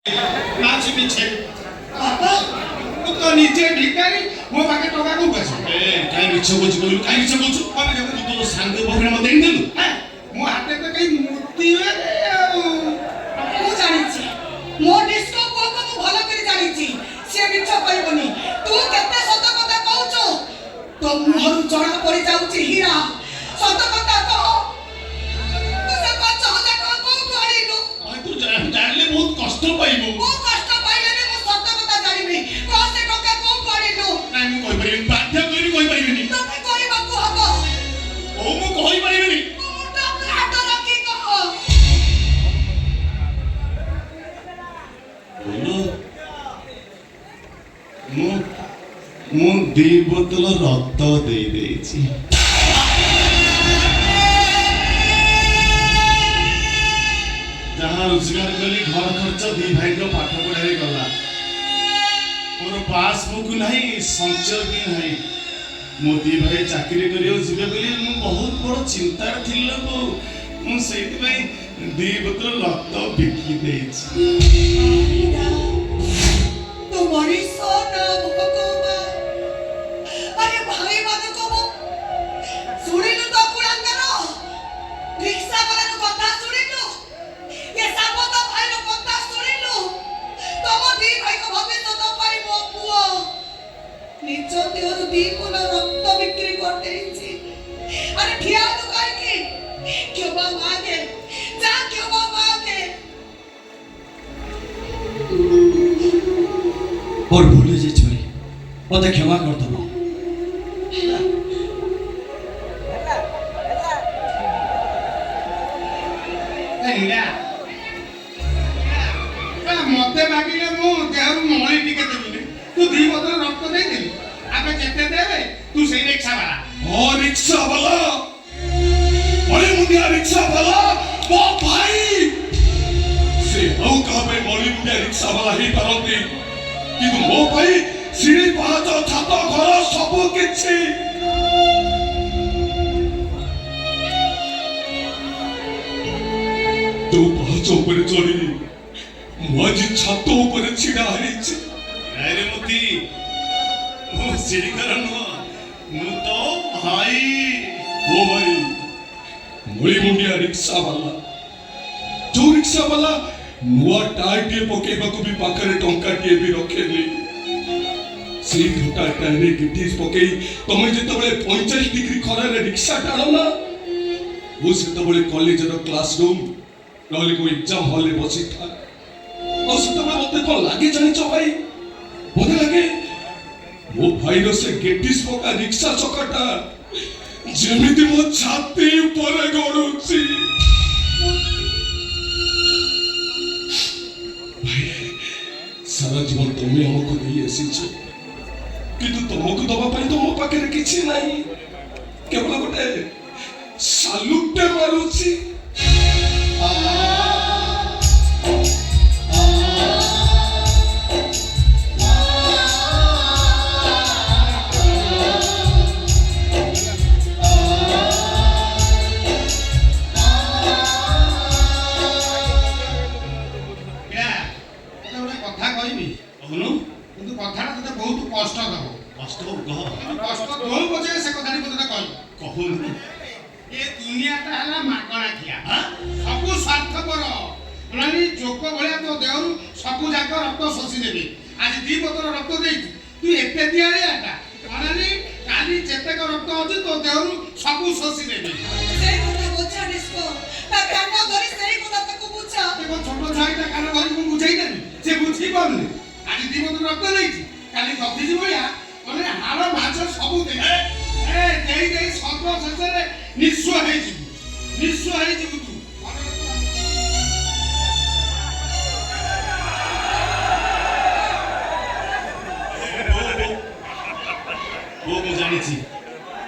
नाची पीछे तो नीचे भिखारी मो पाके टका को बस ए काई मिछ बोझ कहलु काई मिछ बोझ अबे जब तू तो सांग बहरा मते देलु हैं मो हाथे तो कई मूर्ति रे मु जानिछि मो डिस्को को मु भलो करी जानिछि से मिछ कहबनी तू केते सत कथा कहउछो तो मुहरु जणा पड़ी जाउछि हीरा सत कथा कह तू से 5000 टका कोठु आनिलु आ तू जानले बहुत कष्ट पाइबो मो कष्ट पाइले मु सत कथा जानिबी को से टका कोठु आनिलु ना मु कहि परिबिनी बाध्य करि कहि परिबिनी तते कहबाकू हबो ओ मु कहि परिबिनी मुटा हाथ रखी कह बोलो मु दी बोतल रक्त दे देछि जहाँ रोजगार कली घर खर्च दी भाई को पाठ पढ़ाई गला मोर पासबुक नहीं संचय भी नहीं मो दी भाई चाकरी करियो जिबे बोली मु बहुत बड़ चिंता थिल को मु सेति भाई दी बोतल रक्त बिकी देछि तू बड़ी सोना मुककोबा अरे भाई माने को सुनिलु तो कुळंगर रिक्शा वाला नु कथा सुनिलु ये सब तो भाई नु कथा सुनिलु तम दी भाई को भविष्य तो पाई मो पुओ निज देहरु दी कोना रक्त बिक्री कर देछि अरे ठिया तू काई की क्यों बा मागे जा क्यों बा मागे और भूल जे छोरी मते क्षमा कर दबो एला मते मागिले मु देहरु मळी टिके देबिनी तू दी बोतल रक्त दे देली आबे जेते देबे तू सेई रिक्शा वाला ओ रिक्शा वाला बड़े मुंडिया रिक्शा वाला वो भाई से हौ कहबे बड़ी मुंडिया रिक्शा वाला ही परंती किंतु मो भाई सीढ़ी पहाड़ छात घर सब किछि तो पहाड़ ऊपर चढ़ी मुझे छात ऊपर छिड़ा है अरे मुती मु सीढ़ी करन मु तो भाई ओ भाई मुड़ी मुंडिया रिक्शा वाला जो रिक्शा वाला नुआ टायर टे पकेबा को भी पाखरे टंका टे भी रखेली से घटा टायर गिटिस पकेई तमे जेतबेले 45 डिग्री खरा रे रिक्शा टाणो ना वो सेतबेले कॉलेज रो क्लासरूम रहले को एग्जाम हॉल रे बसी था और सेतबेले मते को लागे जानि छ भाई बोले लागे वो भाई रो से गिटिस पका रिक्शा चकटा जेमिति मो छाती ऊपर गड़ुची सारा जीवन तुम्हें हमको नहीं आसीछ किंतु तुमको दबा पाई तो मो पाखे किछि नाही केवल गोटे सालुटे मारुछि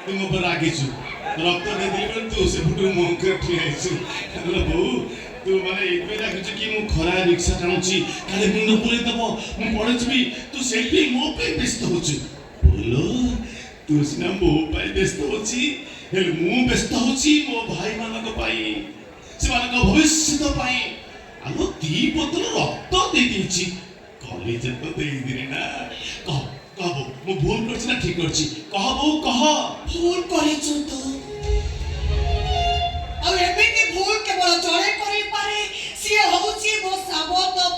तुम पर रागिछु रक्त दे दिल तू से फुटू मुंह के ठियाइछु हेलो बहू तू माने इतबे रागिछु कि मु खरा रिक्शा टाणुची काले मुंड पुरे दबो मु पड़े छबी तू सेल्फी मो पे व्यस्त होछु बोलो तू सिना मो पे व्यस्त होची हेल मु व्यस्त होची मो भाई मानक पाई से मानक भविष्य पाई ଆଲୋ ଦି ବୋତଲ ରକ୍ତ ଦେଇ ଦେଇଛି କଲେଜ ତ ଦେଇଦିନି ନା କହ କହ ବୋଉ ମୁଁ ଭୁଲ କରିଛି ନା ଠିକ କରିଛି କହ ବୋଉ କହ ଭୁଲ କରିଛୁ ତୁ ଆଉ ଏମିତି ଭୁଲ କେବଳ ଜଣେ କରିପାରେ ସିଏ ହଉଛି ମୋ ସାବତ